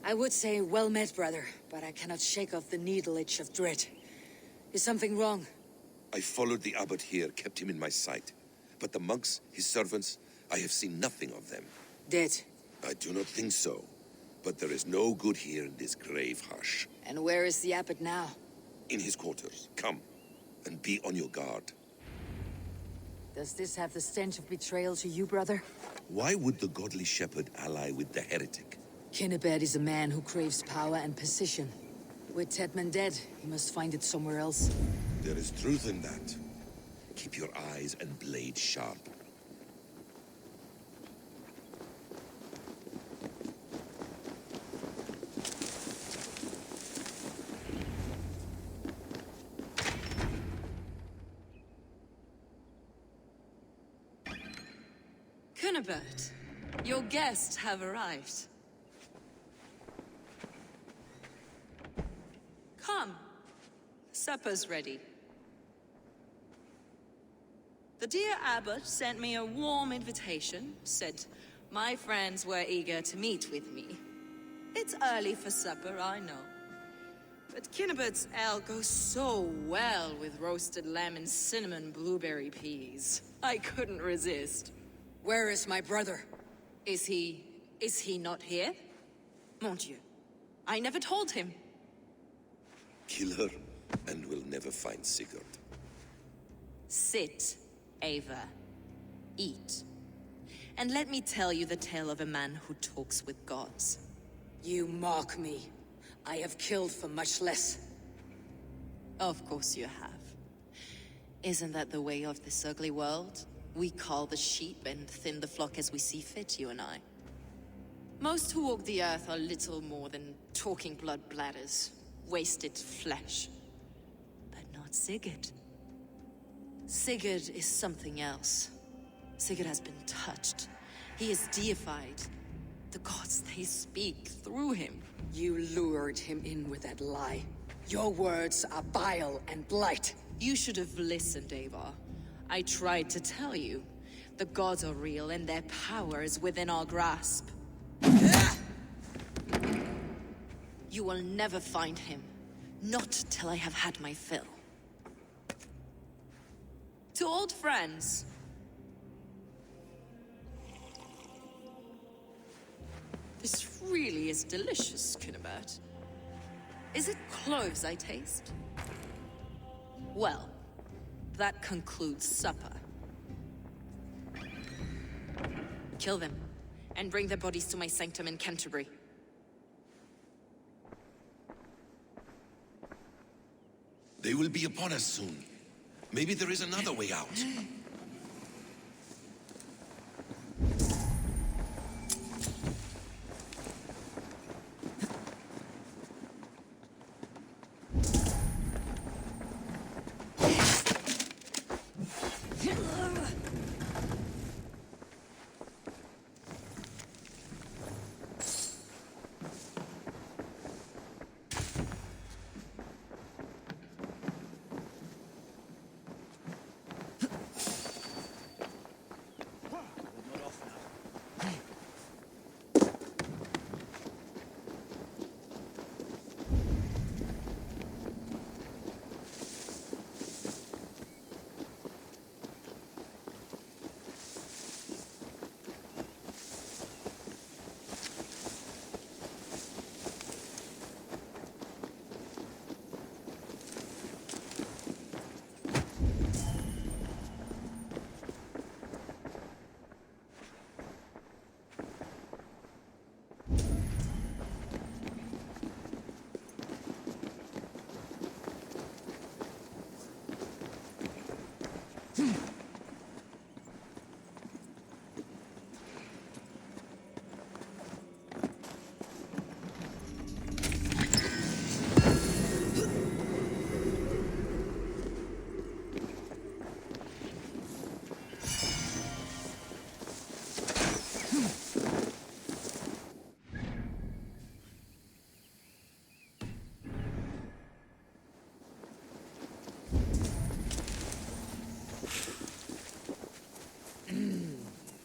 I would say well met, brother, but I cannot shake off the needle itch of dread. Is something wrong? I followed the abbot here, kept him in my sight. But the monks, his servants, I have seen nothing of them. Dead. I do not think so. But there is no good here in this grave hush. And where is the abbot now? In his quarters. Come, and be on your guard. Does this have the stench of betrayal to you, brother? Why would the godly shepherd ally with the heretic? Kinebed is a man who craves power and position. With Tedman dead, he must find it somewhere else. There is truth in that. Keep your eyes and blade sharp. Kunibert, your guests have arrived. Come. Supper's ready. The dear abbot sent me a warm invitation, said my friends were eager to meet with me. It's early for supper, I know. But Kinnibert's ale goes so well with roasted lamb and cinnamon blueberry peas. I couldn't resist. Where is my brother? Is he not here? Mon Dieu, I never told him. Kill her, and we'll never find Sigurd. Sit, Ava. Eat. And let me tell you the tale of a man who talks with gods. You mock me. I have killed for much less. Of course you have. Isn't that the way of this ugly world? We cull the sheep and thin the flock as we see fit, you and I. Most who walk the earth are little more than talking blood bladders, wasted flesh. But not Sigurd. Sigurd is something else. Sigurd has been touched. He is deified. The gods, they speak through him. You lured him in with that lie. Your words are bile and blight. You should have listened, Ava. I tried to tell you. The gods are real and their power is within our grasp. You will never find him. Not till I have had my fill. To old friends. This really is delicious, Kunibert. Is it cloves I taste? Well, that concludes supper. Kill them, and bring their bodies to my sanctum in Canterbury. They will be upon us soon. Maybe there is another way out.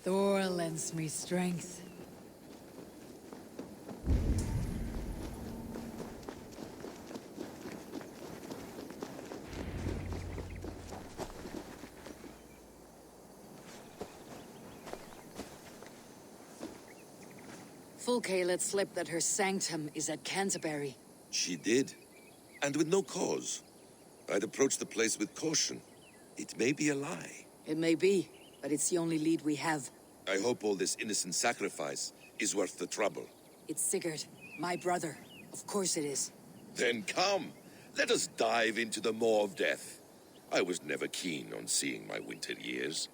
Thor lends me strength. Fulke let slip that her sanctum is at Canterbury. She did, and with no cause. I'd approach the place with caution. It may be a lie. It may be, but it's the only lead we have. I hope all this innocent sacrifice is worth the trouble. It's Sigurd, my brother. Of course it is. Then come, let us dive into the maw of death. I was never keen on seeing my winter years.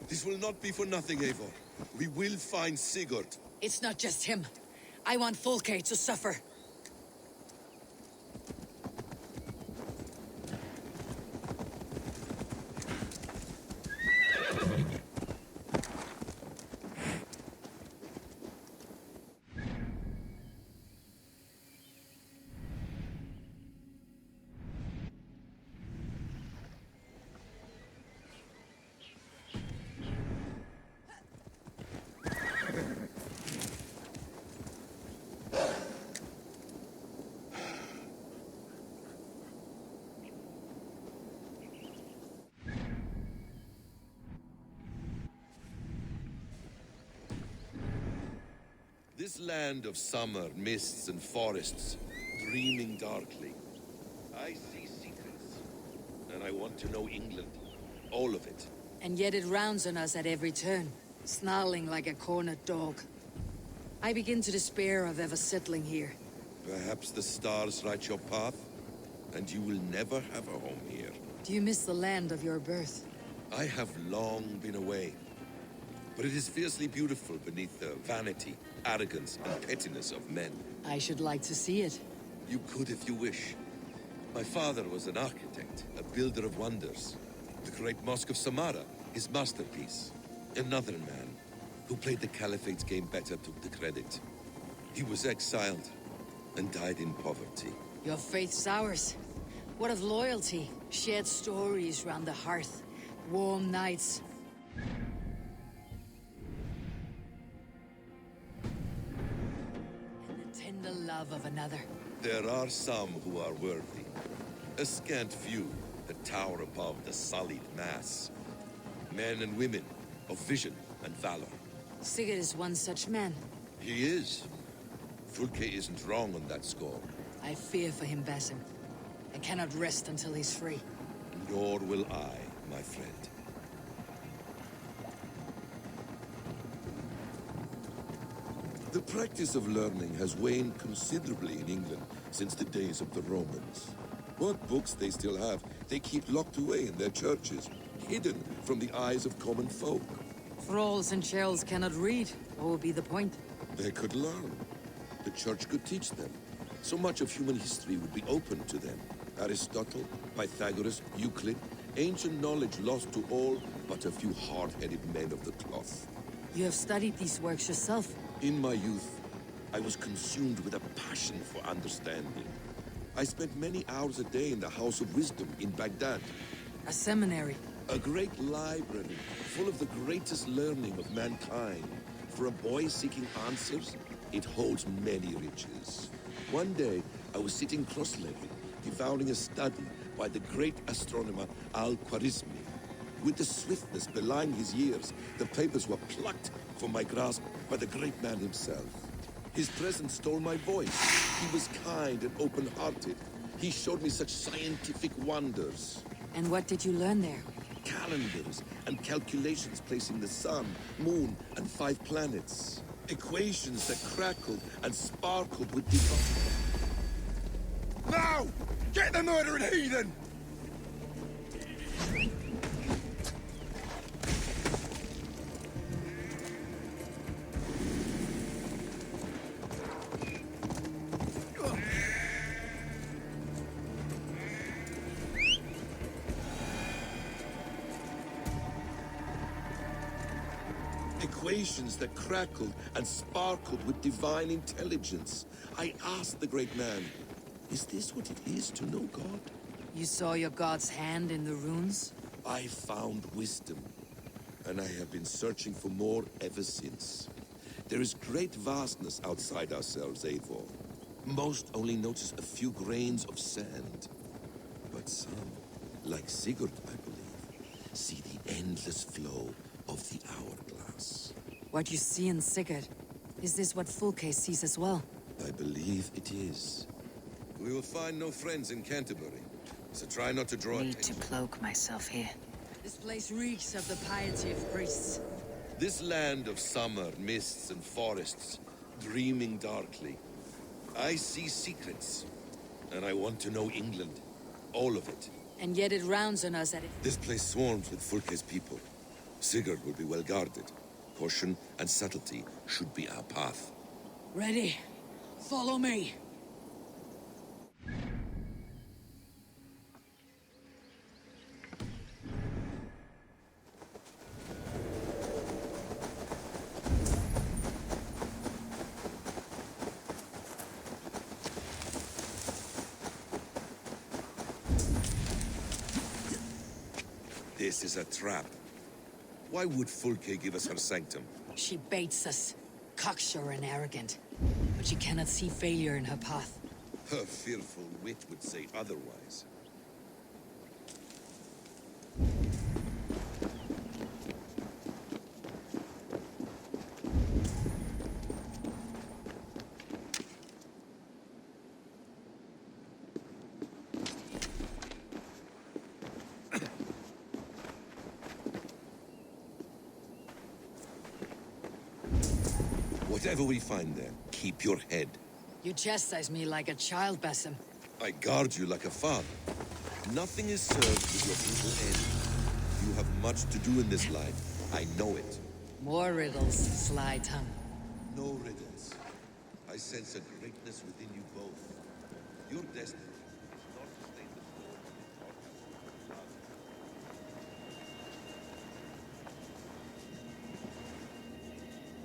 This will not be for nothing, Eivor. We will find Sigurd. It's not just him. I want Fulke to suffer. This land of summer, mists and forests, dreaming darkly. I see secrets, and I want to know England. All of it. And yet it rounds on us at every turn, snarling like a cornered dog. I begin to despair of ever settling here. Perhaps the stars write your path, and you will never have a home here. Do you miss the land of your birth? I have long been away, but it is fiercely beautiful beneath the vanity, arrogance, and pettiness of men. I should like to see it. You could if you wish. My father was an architect, a builder of wonders. The great Mosque of Samarra, his masterpiece. Another man, who played the Caliphate's game better, took the credit. He was exiled, and died in poverty. Your faith's ours. What of loyalty? Shared stories round the hearth. Warm nights. And the tender love of another. There are some who are worthy. A scant few that tower above the sullied mass. Men and women of vision and valor. Sigurd is one such man. He is. Fulke isn't wrong on that score. I fear for him, Basim. I cannot rest until he's free. Nor will I, my friend. The practice of learning has waned considerably in England since the days of the Romans. What books they still have, they keep locked away in their churches, hidden from the eyes of common folk. Thralls and churls cannot read. What would be the point? They could learn. The church could teach them. So much of human history would be open to them. Aristotle, Pythagoras, Euclid, ancient knowledge lost to all but a few hard-headed men of the cloth. You have studied these works yourself. In my youth, I was consumed with a passion for understanding. I spent many hours a day in the House of Wisdom in Baghdad. A seminary. A great library full of the greatest learning of mankind. For a boy seeking answers, it holds many riches. One day, I was sitting cross-legged, devouring a study by the great astronomer Al-Khwarizmi. With the swiftness belying his years, the papers were plucked from my grasp by the great man himself. His presence stole my voice. He was kind and open-hearted. He showed me such scientific wonders. And what did you learn there? Calendars and calculations placing the sun, moon, and 5 planets. Equations that crackled and sparkled with divine... Now! Get the murdering heathen! Equations that crackled and sparkled with divine intelligence. I asked the great man, is this what it is to know God? You saw your god's hand in the runes? I found wisdom, and I have been searching for more ever since. There is great vastness outside ourselves, Eivor. Most only notice a few grains of sand. But some, like Sigurd, I believe, see the endless flow of the hourglass. What you see in Sigurd, is this what Fulke sees as well? I believe it is. We will find no friends in Canterbury, so try not to draw Need to attention. cloak myself here. This place reeks of the piety of priests. This land of summer, mists and forests, dreaming darkly. I see secrets, and I want to know England. All of it. And yet it rounds on us at it. This place swarms with Fulke's people. Sigurd will be well guarded. Caution and subtlety should be our path. Ready? Follow me. This is a trap. Why would Fulke give us her sanctum? She baits us, cocksure and arrogant. But she cannot see failure in her path. Her fearful wit would say otherwise. Whatever we find there, keep your head. You chastise me like a child, Basim. I guard you like a father. Nothing is served with your brutal end. You have much to do in this life. I know it. More riddles, sly tongue. No riddles. I sense a greatness within you both. Your destiny is not to stay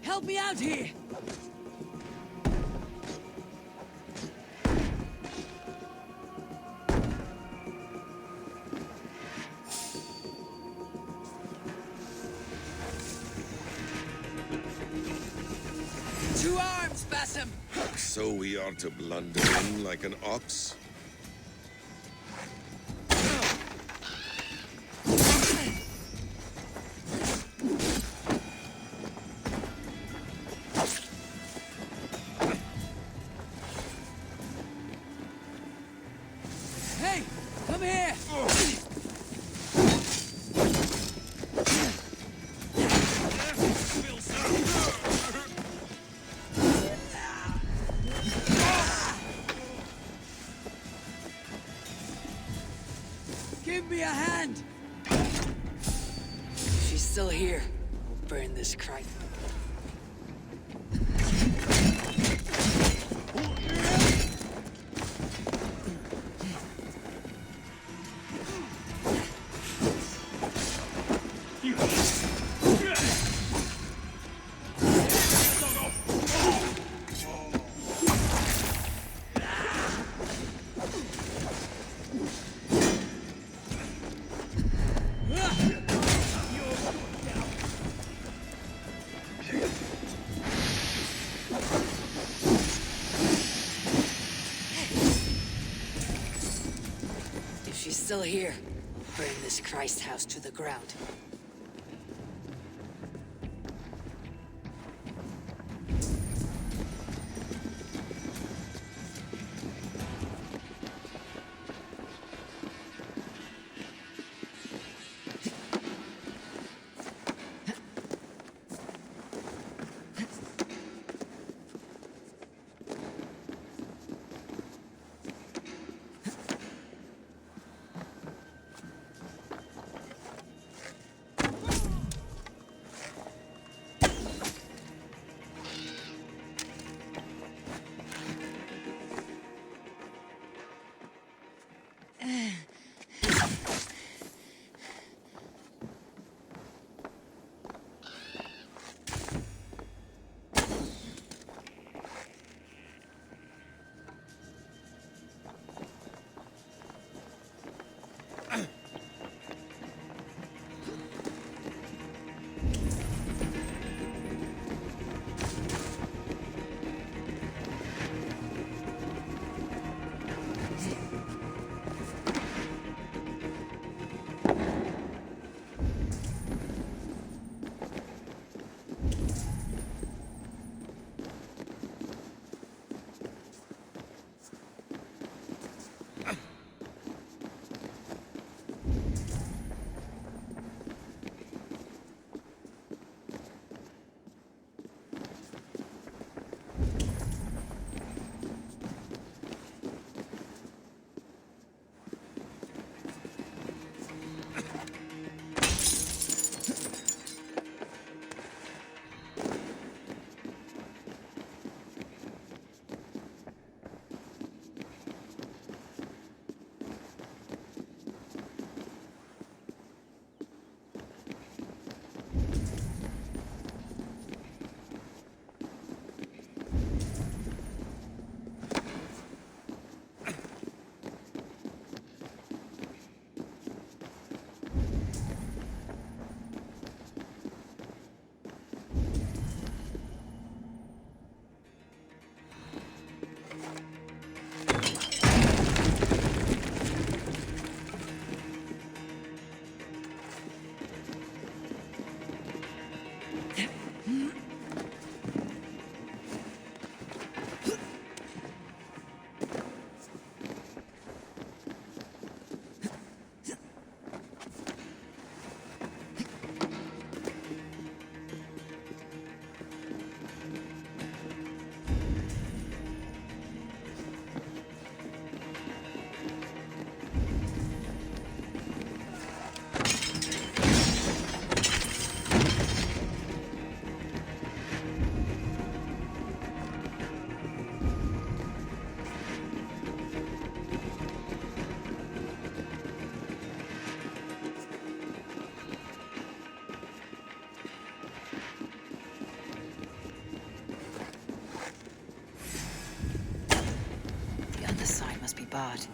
the Help me out here! To arms, Basim! So we are to blunder in like an ox? Hey! Come here! Give me a hand! She's still here. We'll burn this Christ. If she's still here, burn this Christ house to the ground. bad.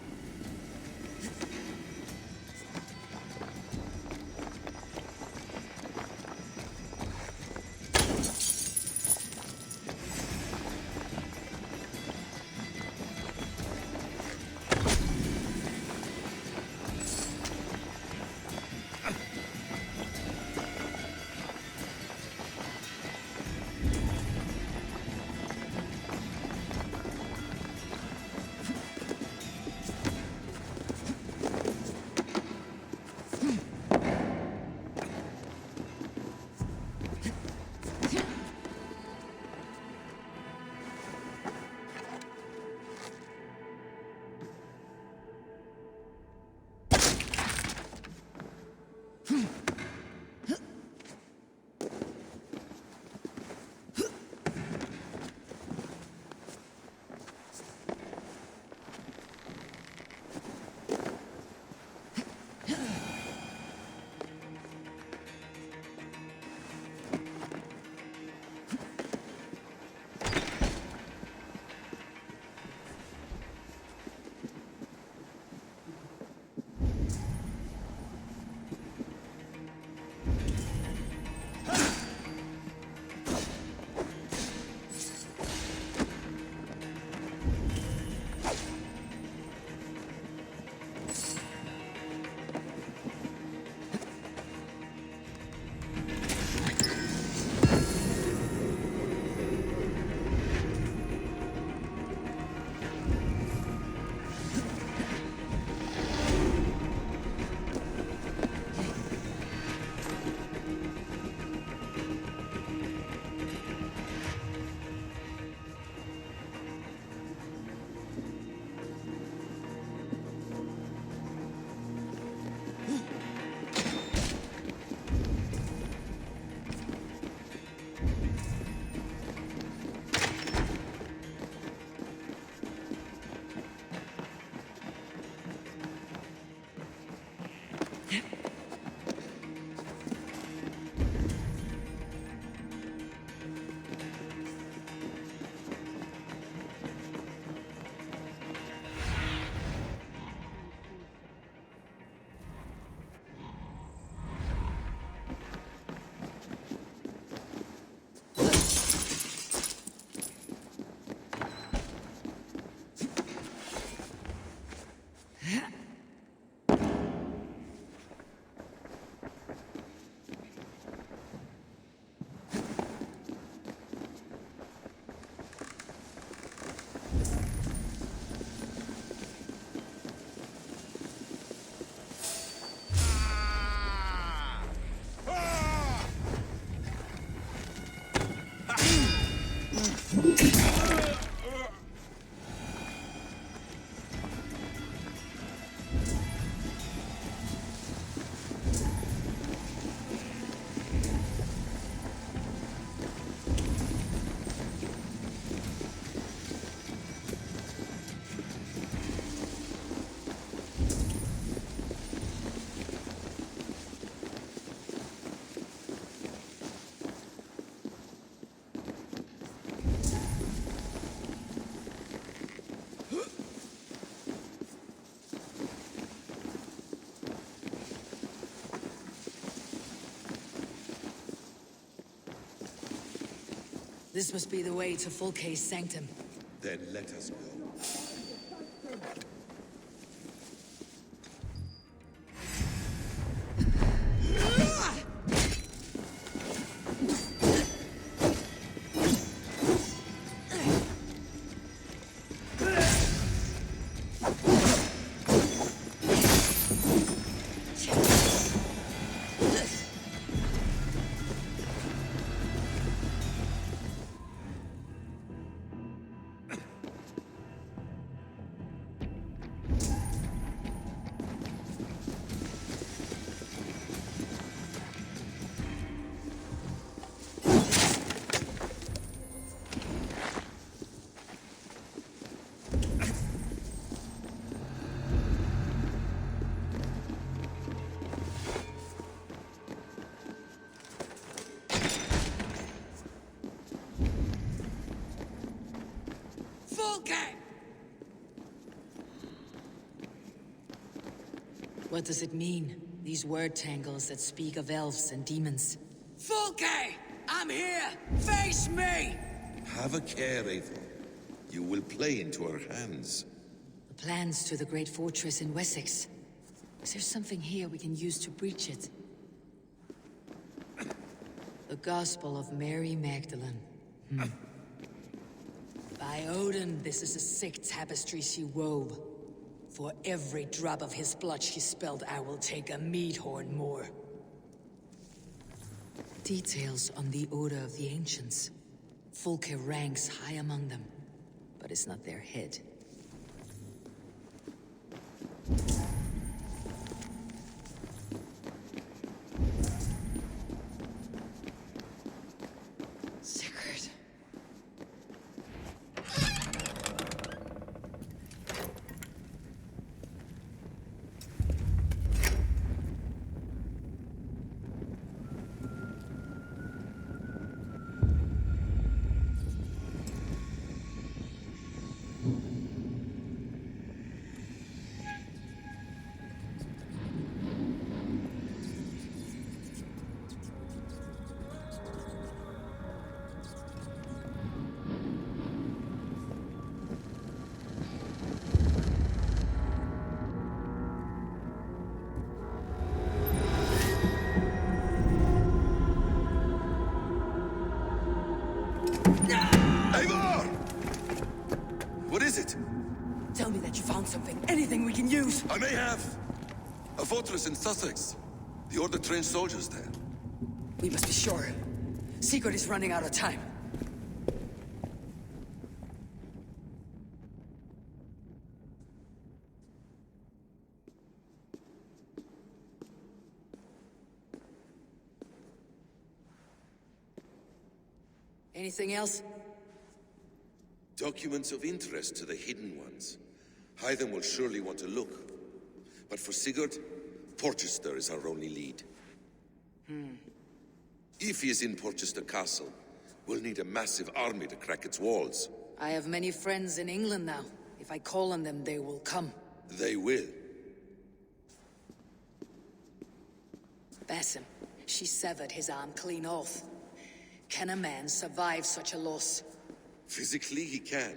This must be the way to Fulke's sanctum. Then let us go. What does it mean? These word tangles that speak of elves and demons. Fulke! I'm here! Face me! Have a care, Eivor. You will play into our hands. The plans to the great fortress in Wessex. Is there something here we can use to breach it? The Gospel of Mary Magdalene. By Odin, this is a sick tapestry she wove. For every drop of his blood she spilled, I will take a mead horn more. Details on the Order of the Ancients. Fulke ranks high among them, but it's not their head. Sigurd. Eivor! What is it? Tell me that you found something. Anything we can use. I may have. A fortress in Sussex. The Order trained soldiers there. We must be sure. Sigurd is running out of time. Anything else? Documents of interest to the Hidden Ones. Hythen will surely want to look. But for Sigurd, Porchester is our only lead. If he is in Porchester Castle, we'll need a massive army to crack its walls. I have many friends in England now. If I call on them, they will come. They will. Basim, she severed his arm clean off. Can a man survive such a loss? Physically, he can.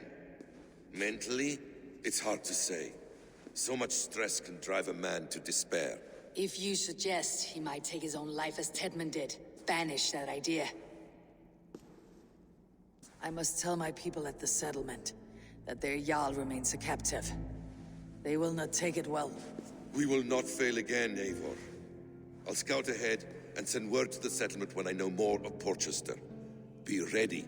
Mentally, it's hard to say. So much stress can drive a man to despair. If you suggest he might take his own life as Tedman did, banish that idea. I must tell my people at the settlement that their Jarl remains a captive. They will not take it well. We will not fail again, Eivor. I'll scout ahead and send word to the settlement when I know more of Porchester. Be ready.